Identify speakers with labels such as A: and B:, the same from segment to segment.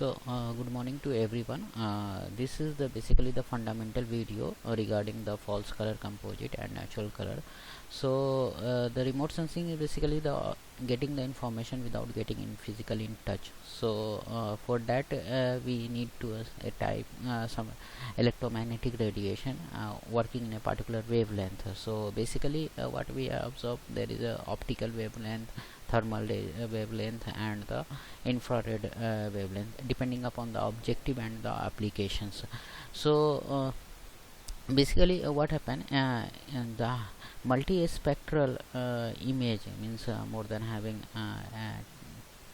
A: Good morning to everyone. This is the basically the fundamental video regarding the false color composite and natural color. The remote sensing is basically the getting the information without getting in physically in touch. For that we need to type some electromagnetic radiation working in a particular wavelength. So basically what we observe, there is a optical wavelength, thermal wavelength and the infrared wavelength depending upon the objective and the applications. Basically what happen in the multispectral image means more than having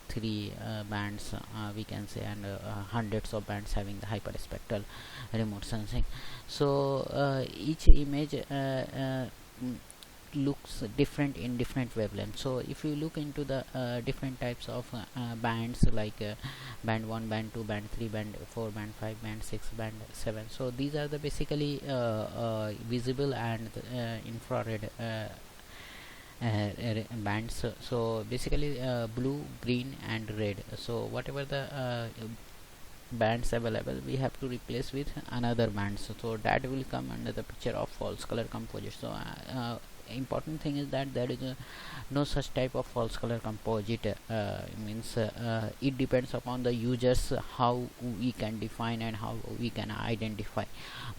A: three bands we can say, and hundreds of bands having the hyperspectral remote sensing. Each image looks different in different wavelengths. So if you look into the different types of bands like band 1, band 2, band 3, band 4, band 5, band 6, band 7, so these are the basically visible and infrared bands. So basically blue, green and red. So whatever the bands available, we have to replace with another bands, so that will come under the picture of false color composite. Important thing is that there is no such type of false color composite. Means it depends upon the users how we can define and how we can identify,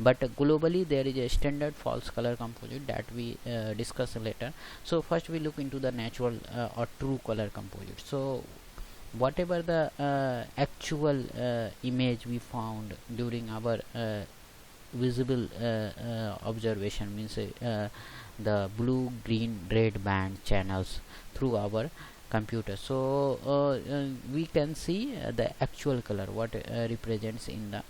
A: but globally there is a standard false color composite that we discuss later. So first we look into the natural or true color composite. So whatever the actual image we found during our visible observation, means the blue, green, red band channels through our computer. We can see the actual color what represents in the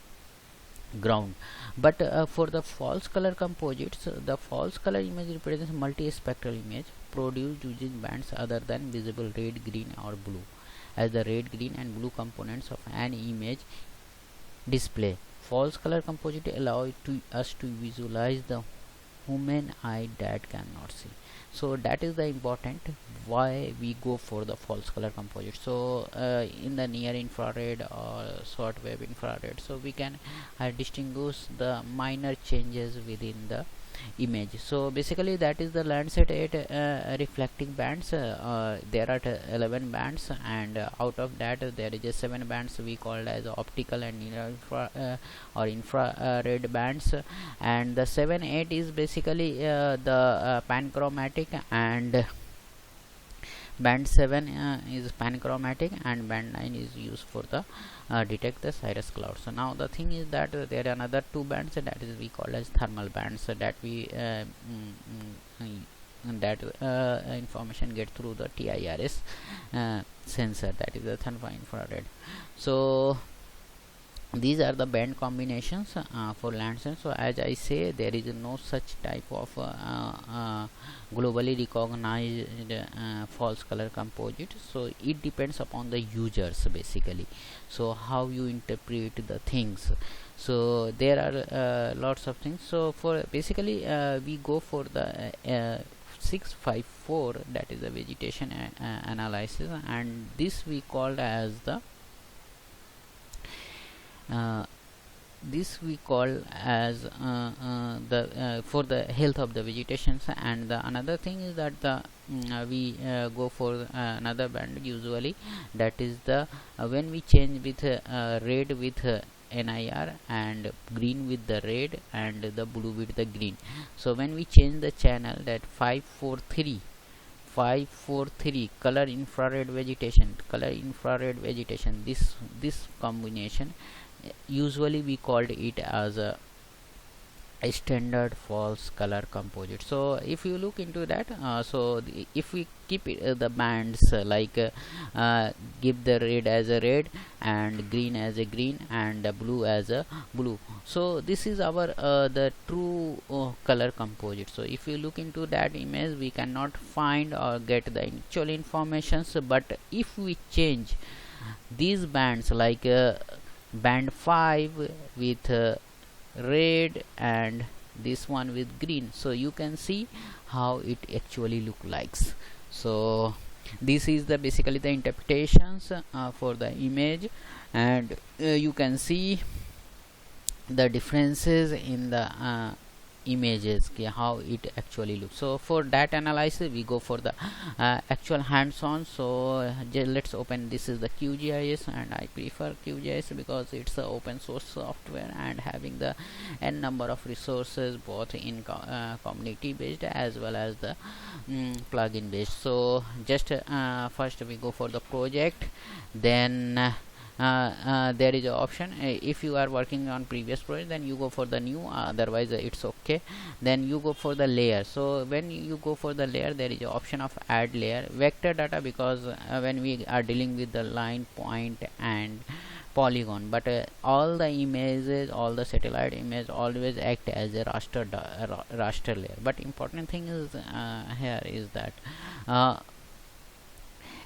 A: ground. But for the false color composites, the false color image represents multispectral image produced using bands other than visible red, green or blue as the red, green and blue components of an image display. False color composite allow us to visualize the human eye that cannot see. So that is the important why we go for the false color composite. In the near infrared or short wave infrared, so we can distinguish the minor changes within the image. So basically that is the Landsat 8 reflecting bands. There are 11 bands, and out of that there is 7 bands we called as optical and infrared bands, and the 7/8 is basically the panchromatic, and band 7 is panchromatic, and band 9 is used for the detect the cirrus clouds. So now the thing is that there are another 2 bands that is we call as thermal bands, that we information get through the TIRS sensor, that is the thermal infrared. So these are the band combinations for Landsat. So as I say, there is no such type of globally recognized false color composite. So it depends upon the users basically, so how you interpret the things. So there are lots of things. So for basically we go for the 654, that is the vegetation analysis, and this we called as the this we call as for the health of the vegetations. And the another thing is that the we go for another band usually, that is the when we change with red with NIR and green with the red and the blue with the green. So when we change the channel, that 543 color infrared vegetation, this combination usually we called it as a standard false color composite. So if you look into that, if we keep the bands like give the red as a red and green as a green and blue as a blue, so this is our the true color composite. So if you look into that image, we cannot find or get the actual informations, but if we change these bands like band 5 with red and this one with green, so you can see how it actually look likes. So this is the basically the interpretations for the image. and you can see the differences in the images, how it actually looks. So for that analysis we go for the actual hands-on. So let's open, this is the QGIS, and I prefer QGIS because it's a open source software and having the n number of resources, both in community based as well as the plugin based. So just first we go for the project, then there is an option, if you are working on previous project then you go for the new, otherwise it's okay. Then you go for the layer. So when you go for the layer, there is an option of add layer, vector data, because when we are dealing with the line, point and polygon, but all the images, all the satellite image always act as a raster layer. But important thing is here is that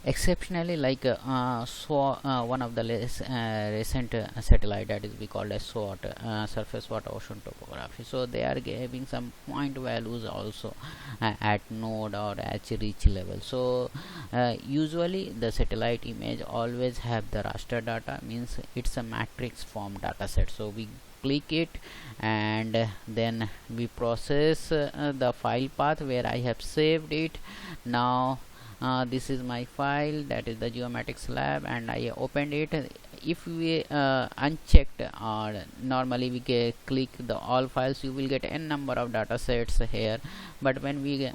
A: exceptionally, like one of the recent satellite, that is we called as SWOT, surface water ocean topography. So they are giving some point values also at node or at reach level. So usually the satellite image always have the raster data, means it's a matrix form data set. So we click it, and then we process the file path where I have saved it. Now this is my file, that is the geometric slab, and I opened it. If we unchecked, or normally we click the all files, you will get n number of data sets here. But when we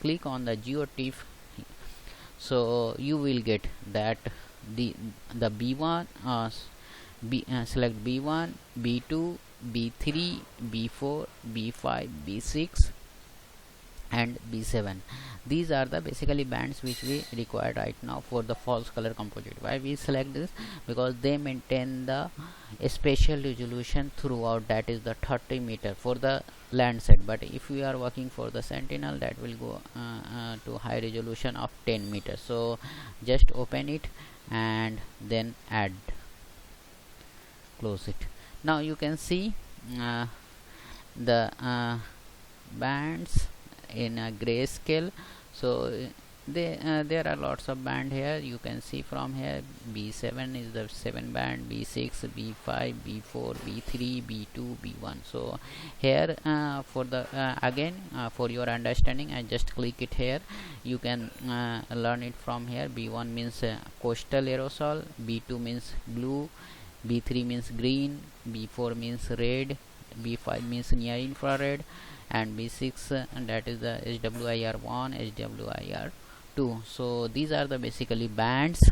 A: click on the geotiff, so you will get that the B1 select B1, B2, B3, B4, B5, B6 and B7. These are the basically bands which we require right now for the false color composite. Why we select this? Because they maintain the spatial resolution throughout, that is the 30 meter for the Landsat. But if we are working for the Sentinel, that will go to high resolution of 10 meters. So just open it and then add, close it. Now you can see the bands in a grayscale. So there are lots of band here. You can see from here, B7 is the 7 band, B6, B5, B4, B3, B2, B1. So here for the again for your understanding, I just click it here. You can learn it from here. B1 means coastal aerosol, B2 means blue, B3 means green, B4 means red, B5 means near infrared, and B6 that is the HWIR1, HWIR2. So these are the basically bands.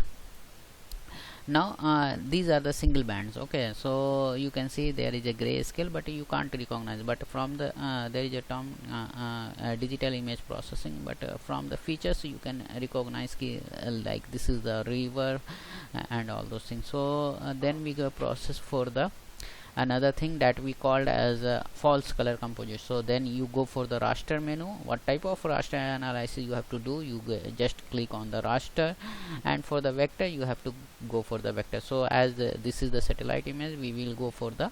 A: Now these are the single bands. Okay, so you can see there is a gray scale, but you can't recognize. But from the there is a term digital image processing, but from the features you can recognize like this is the river and all those things. So then we go process for the another thing that we called as false color composite. So then you go for the raster menu. What type of raster analysis you have to do? You just click on the raster, and for the vector you have to go for the vector. So as this is the satellite image, we will go for the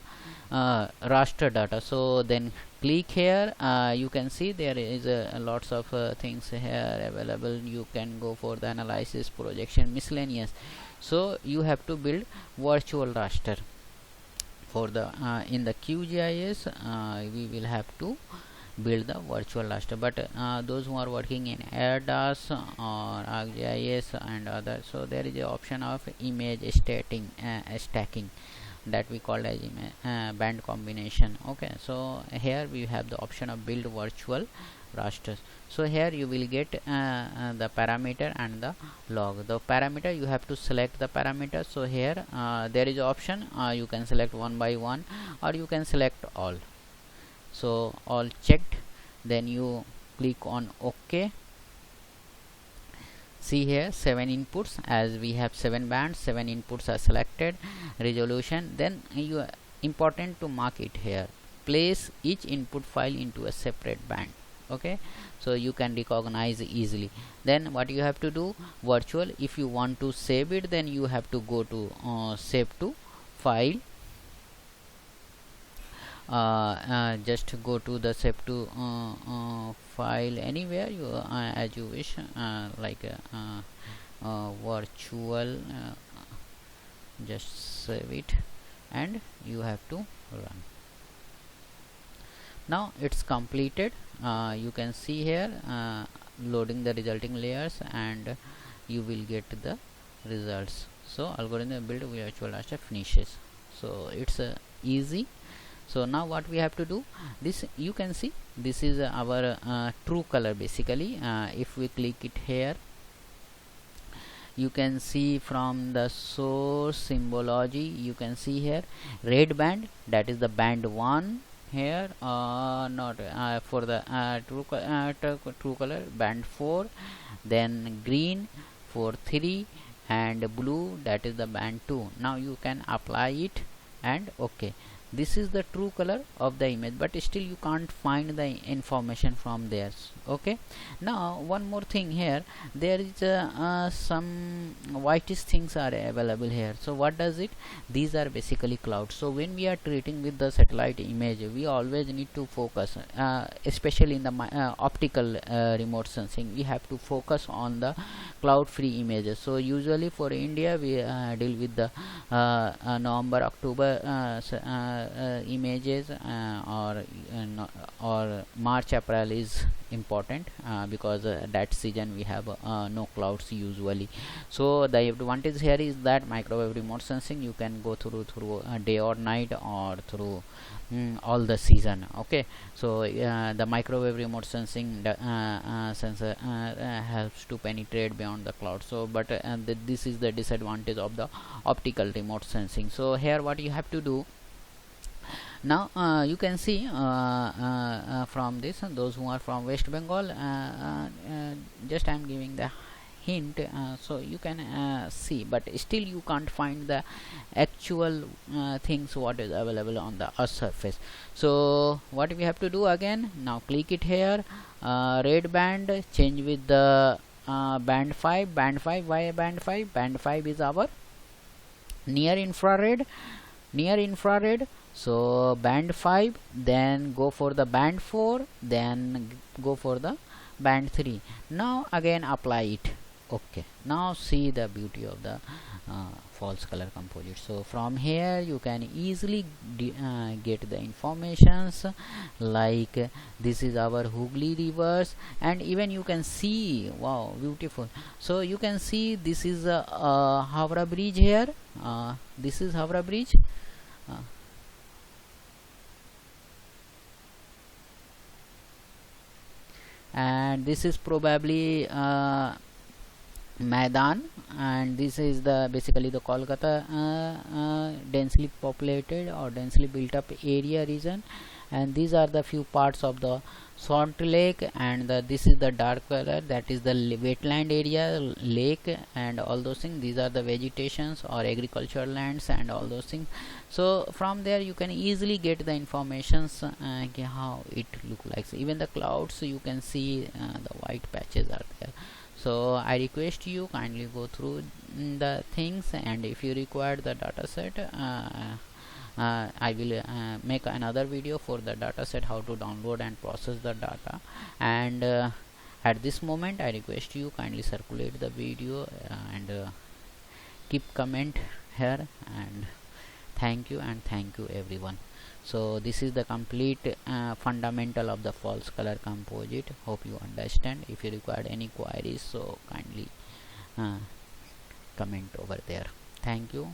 A: raster data. So then click here. You can see there is lots of things here available. You can go for the analysis, projection, miscellaneous. So you have to build virtual raster. For the in the QGIS we will have to build the virtual raster, but those who are working in AirDAS or ArcGIS and others, so there is a option of image stacking that we call as band combination. Okay, so here we have the option of build virtual rasters. So here you will get the parameter and the log. The parameter, you have to select the parameter. So here there is option, you can select one by one or you can select all. So all checked, then you click on OK. See here 7 inputs, as we have 7 bands, 7 inputs are selected. Resolution, then you important to mark it here, place each input file into a separate band. Okay, so you can recognize easily. Then what you have to do, virtual, if you want to save it, then you have to go to save to file. Just go to the save to file anywhere you as you wish, like virtual just save it and you have to run. Now it's completed. You can see here loading the resulting layers and you will get the results. So algorithm build virtual raster finishes. So it's easy. So now what we have to do, this you can see this is our true color basically. If we click it here, you can see from the source symbology, you can see here red band, that is the band 1 here, not for the true color band 4, then green for 3 and blue, that is the band 2. Now you can apply it and okay, this is the true color of the image, but still you can't find the information from there. Okay, now one more thing here, there is some whitish things are available here. So what does it, these are basically clouds. So when we are treating with the satellite image, we always need to focus, especially in the optical remote sensing, we have to focus on the cloud free images. So usually for India we deal with the November October images, or March April is important because that season we have no clouds usually. So the advantage here is that microwave remote sensing you can go through day or night or through all the season. Okay, so the microwave remote sensing sensor helps to penetrate beyond the cloud. So but this is the disadvantage of the optical remote sensing. So here what you have to do, now you can see from this, those who are from West Bengal, just I am giving the hint, so you can see, but still you can't find the actual things what is available on the Earth surface. So what we have to do again, now click it here, red band, change with the band 5. Band 5, why band 5? Band 5 is our near infrared. So band 5, then go for the band 4, then go for the band 3. Now again apply it. Okay, now see the beauty of the false color composite. So from here you can easily get the informations, like this is our Hooghly rivers, and even you can see, wow, beautiful. So you can see this is a Howrah bridge here, this is Howrah bridge, and this is probably Maidan, and this is the basically the Kolkata densely populated or densely built up area region, and these are the few parts of the Salt Lake, and this is the dark color, that is the wetland area, lake and all those things. These are the vegetations or agricultural lands and all those things. So from there you can easily get the informations how it look like. So even the clouds, you can see the white patches are there. So I request you kindly go through the things, and if you require the data set, I will make another video for the data set, how to download and process the data. And at this moment I request you kindly circulate the video and keep comment here, and thank you everyone. So this is the complete fundamental of the false color composite. Hope you understand. If you required any queries, so kindly comment over there. Thank you.